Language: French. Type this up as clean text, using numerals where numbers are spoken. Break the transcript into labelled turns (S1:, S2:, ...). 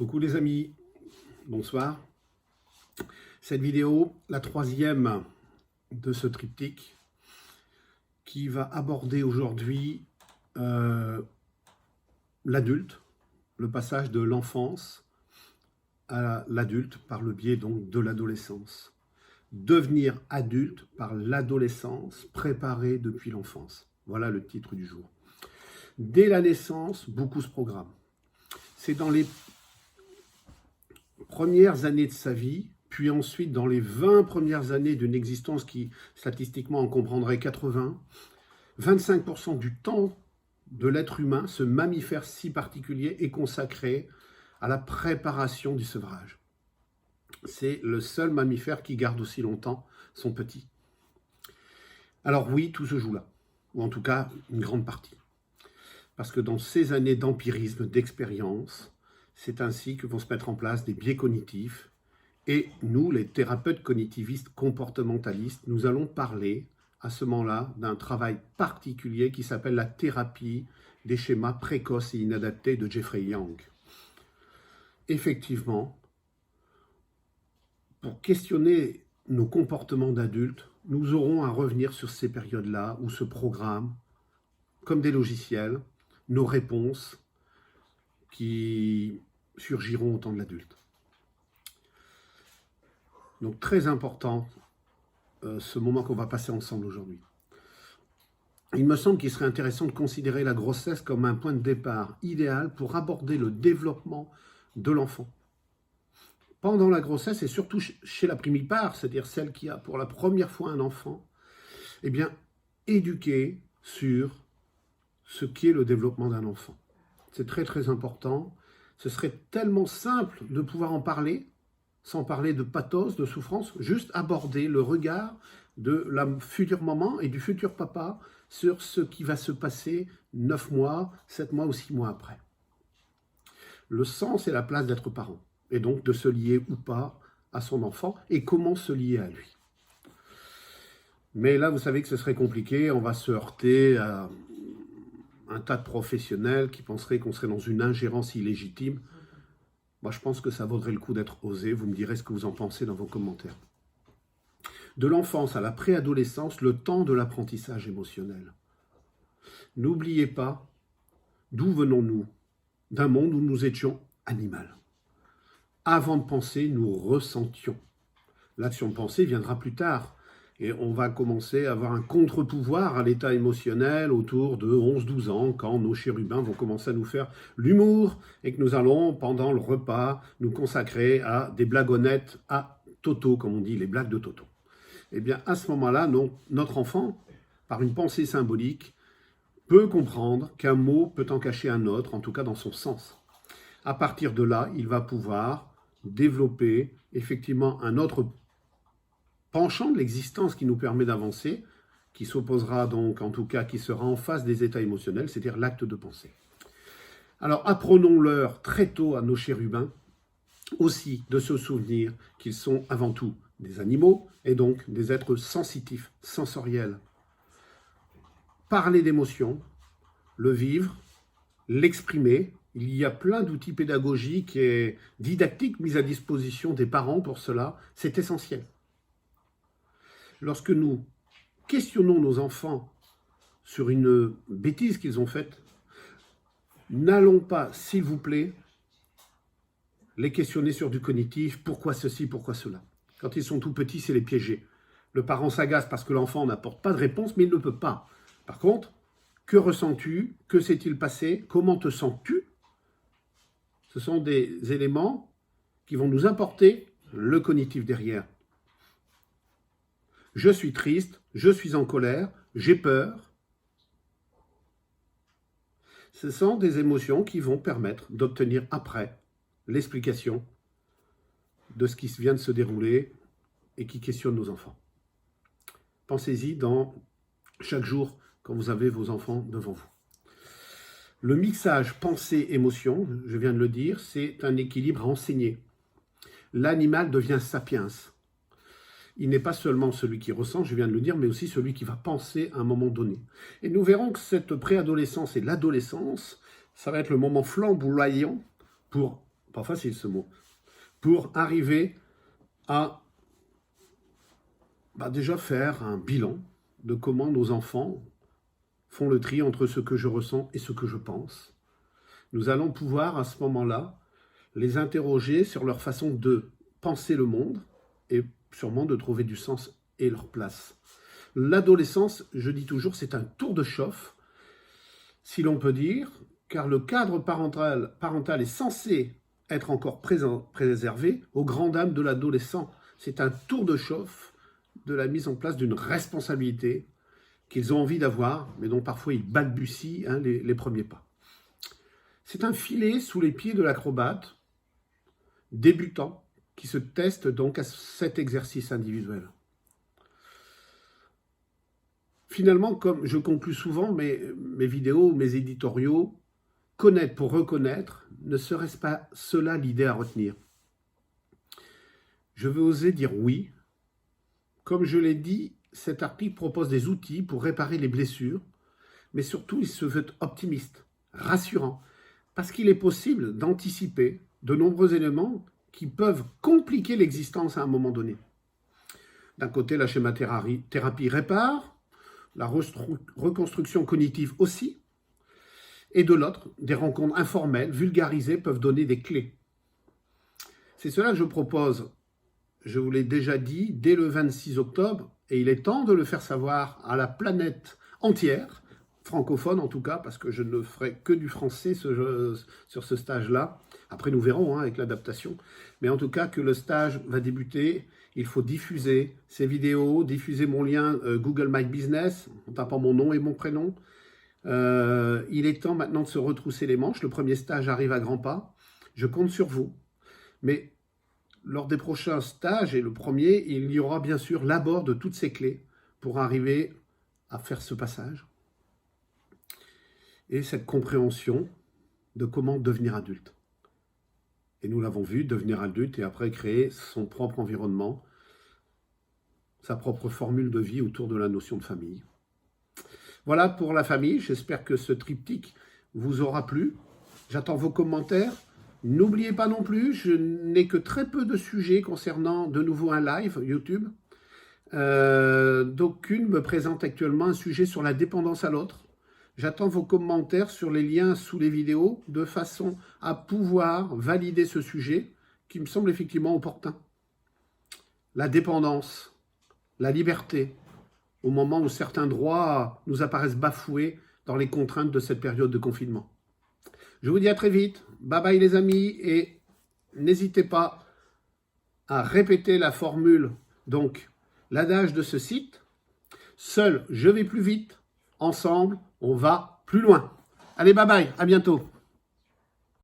S1: Coucou les amis, bonsoir. Cette vidéo, la troisième de ce triptyque, qui va aborder aujourd'hui l'adulte, le passage de l'enfance à l'adulte par le biais donc de l'adolescence. Devenir adulte par l'adolescence, préparé depuis l'enfance. Voilà le titre du jour. Dès la naissance, beaucoup se programment. C'est dans les premières années de sa vie, puis ensuite dans les 20 premières années d'une existence qui, statistiquement, en comprendrait 80, 25% du temps de l'être humain, ce mammifère si particulier, est consacré à la préparation du sevrage. C'est le seul mammifère qui garde aussi longtemps son petit. Alors oui, tout se joue là, ou en tout cas une grande partie. Parce que dans ces années d'empirisme, d'expérience, c'est ainsi que vont se mettre en place des biais cognitifs. Et nous, les thérapeutes cognitivistes comportementalistes, nous allons parler à ce moment-là d'un travail particulier qui s'appelle la thérapie des schémas précoces et inadaptés de Jeffrey Young. Effectivement, pour questionner nos comportements d'adultes, nous aurons à revenir sur ces périodes-là où se programment, comme des logiciels, nos réponses qui surgiront au temps de l'adulte. Donc très important ce moment qu'on va passer ensemble aujourd'hui. Il me semble qu'il serait intéressant de considérer la grossesse comme un point de départ idéal pour aborder le développement de l'enfant. Pendant la grossesse et surtout chez la primipare, c'est-à-dire celle qui a pour la première fois un enfant, eh bien, éduquer sur ce qu'est le développement d'un enfant. C'est très très important. Ce serait tellement simple de pouvoir en parler, sans parler de pathos, de souffrance, juste aborder le regard de la future maman et du futur papa sur ce qui va se passer 9 mois, 7 mois ou 6 mois après. Le sens et la place d'être parent, et donc de se lier ou pas à son enfant, et comment se lier à lui. Mais là, vous savez que ce serait compliqué, on va se heurter à un tas de professionnels qui penseraient qu'on serait dans une ingérence illégitime. Moi, je pense que ça vaudrait le coup d'être osé. Vous me direz ce que vous en pensez dans vos commentaires. De l'enfance à la préadolescence, le temps de l'apprentissage émotionnel. N'oubliez pas d'où venons-nous, d'un monde où nous étions animal. Avant de penser, nous ressentions. L'action de pensée viendra plus tard. Et on va commencer à avoir un contre-pouvoir à l'état émotionnel autour de 11-12 ans, quand nos chérubins vont commencer à nous faire l'humour et que nous allons, pendant le repas, nous consacrer à des blagonnettes à Toto, comme on dit, les blagues de Toto. Eh bien, à ce moment-là, notre enfant, par une pensée symbolique, peut comprendre qu'un mot peut en cacher un autre, en tout cas dans son sens. À partir de là, il va pouvoir développer effectivement un autre penchant de l'existence qui nous permet d'avancer, qui s'opposera donc, en tout cas, qui sera en face des états émotionnels, c'est-à-dire l'acte de pensée. Alors, apprenons-leur très tôt à nos chérubins aussi de se souvenir qu'ils sont avant tout des animaux et donc des êtres sensitifs, sensoriels. Parler d'émotions, le vivre, l'exprimer. Il y a plein d'outils pédagogiques et didactiques mis à disposition des parents pour cela. C'est essentiel. Lorsque nous questionnons nos enfants sur une bêtise qu'ils ont faite, n'allons pas, s'il vous plaît, les questionner sur du cognitif, pourquoi ceci, pourquoi cela. Quand ils sont tout petits, c'est les piéger. Le parent s'agace parce que l'enfant n'apporte pas de réponse, mais il ne peut pas. Par contre, que ressens-tu? Que s'est-il passé? Comment te sens-tu? Ce sont des éléments qui vont nous apporter le cognitif derrière. Je suis triste, je suis en colère, j'ai peur. Ce sont des émotions qui vont permettre d'obtenir après l'explication de ce qui vient de se dérouler et qui questionne nos enfants. Pensez-y dans chaque jour quand vous avez vos enfants devant vous. Le mixage pensée-émotion, je viens de le dire, c'est un équilibre à enseigner. L'animal devient sapiens. Il n'est pas seulement celui qui ressent, je viens de le dire, mais aussi celui qui va penser à un moment donné. Et nous verrons que cette préadolescence et l'adolescence, ça va être le moment flamboyant pour pas facile ce mot, pour arriver à déjà faire un bilan de comment nos enfants font le tri entre ce que je ressens et ce que je pense. Nous allons pouvoir à ce moment-là les interroger sur leur façon de penser le monde et sûrement de trouver du sens et leur place. L'adolescence, je dis toujours, c'est un tour de chauffe, si l'on peut dire, car le cadre parental est censé être encore préservé aux grandes dames de l'adolescent. C'est un tour de chauffe de la mise en place d'une responsabilité qu'ils ont envie d'avoir, mais dont parfois ils balbutient les premiers pas. C'est un filet sous les pieds de l'acrobate, débutant, qui se teste donc à cet exercice individuel. Finalement, comme je conclus souvent mes vidéos, mes éditoriaux, connaître pour reconnaître, ne serait-ce pas cela l'idée à retenir? Je veux oser dire oui. Comme je l'ai dit, cet article propose des outils pour réparer les blessures, mais surtout il se veut optimiste, rassurant, parce qu'il est possible d'anticiper de nombreux éléments qui peuvent compliquer l'existence à un moment donné. D'un côté, la schémathérapie répare, la reconstruction cognitive aussi, et de l'autre, des rencontres informelles, vulgarisées, peuvent donner des clés. C'est cela que je propose, je vous l'ai déjà dit, dès le 26 octobre, et il est temps de le faire savoir à la planète entière, francophone en tout cas, parce que je ne ferai que du français sur ce stage-là. Après, nous verrons avec l'adaptation. Mais en tout cas, que le stage va débuter, il faut diffuser ces vidéos, diffuser mon lien Google My Business, en tapant mon nom et mon prénom. Il est temps maintenant de se retrousser les manches. Le premier stage arrive à grands pas. Je compte sur vous. Mais lors des prochains stages, et le premier, il y aura bien sûr l'abord de toutes ces clés pour arriver à faire ce passage. Et cette compréhension de comment devenir adulte. Et nous l'avons vu, devenir adulte et après créer son propre environnement, sa propre formule de vie autour de la notion de famille. Voilà pour la famille, j'espère que ce triptyque vous aura plu. J'attends vos commentaires. N'oubliez pas non plus, je n'ai que très peu de sujets concernant de nouveau un live YouTube. D'aucune me présente actuellement un sujet sur la dépendance à l'autre. J'attends vos commentaires sur les liens sous les vidéos de façon à pouvoir valider ce sujet qui me semble effectivement opportun. La dépendance, la liberté, au moment où certains droits nous apparaissent bafoués dans les contraintes de cette période de confinement. Je vous dis à très vite, bye bye les amis, et n'hésitez pas à répéter la formule, donc l'adage de ce site, seul je vais plus vite, ensemble on va plus loin. Allez bye bye, à bientôt.